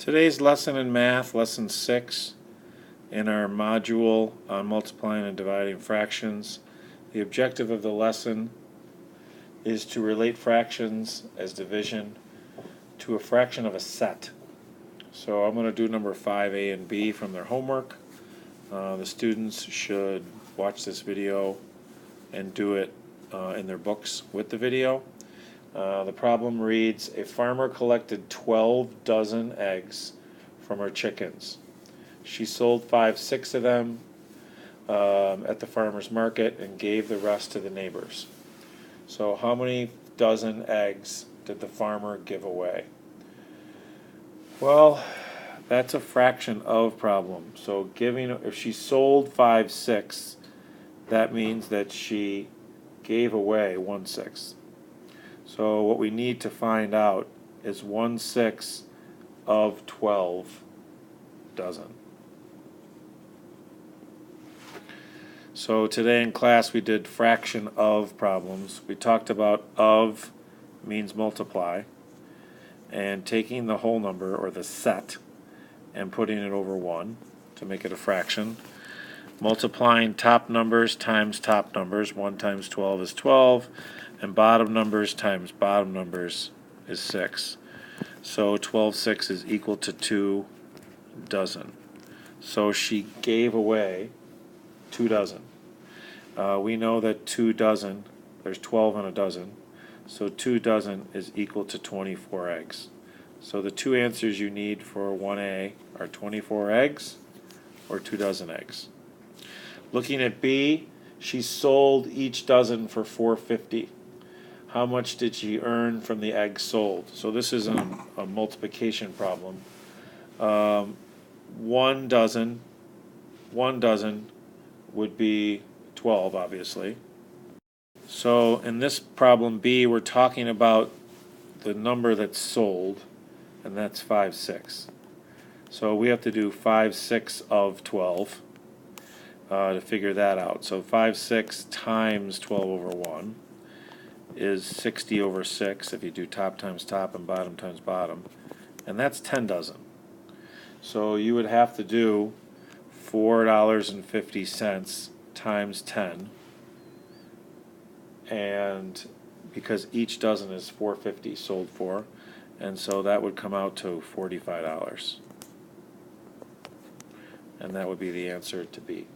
Today's lesson in math, lesson 6, in our module on multiplying and dividing fractions. The objective of the lesson is to relate fractions as division to a fraction of a set. So I'm going to do number 5A and B from their homework. The students should watch this video and do it in their books with the video. The problem reads, a farmer collected 12 dozen eggs from her chickens. She sold 5-6 of them at the farmer's market and gave the rest to the neighbors. So how many dozen eggs did the farmer give away? Well, that's a fraction of problem. So if she sold 5-6, that means that she gave away 1/6. So what we need to find out is 1/6 of 12 dozen. So today in class we did fraction of problems. We talked about of means multiply, and taking the whole number or the set and putting it over 1 to make it a fraction. Multiplying top numbers times top numbers. 1 times 12 is 12. And bottom numbers times bottom numbers is 6. So 12/6 is equal to 2 dozen. So she gave away 2 dozen. We know that 2 dozen, there's 12 in a dozen, so 2 dozen is equal to 24 eggs. So the two answers you need for 1A are 24 eggs or 2 dozen eggs. Looking at B, she sold each dozen for $4.50. How much did she earn from the eggs sold? So this is a multiplication problem. 1 dozen would be 12, obviously. So in this problem B, we're talking about the number that's sold, and that's 5-6. So we have to do 5-6 of 12 to figure that out. So 5-6 times 12 over 1 is 60 over 6 if you do top times top and bottom times bottom, and that's 10 dozen. So you would have to do $4.50 times 10, and because each dozen is $4.50 sold for, and so that would come out to $45, and that would be the answer to B.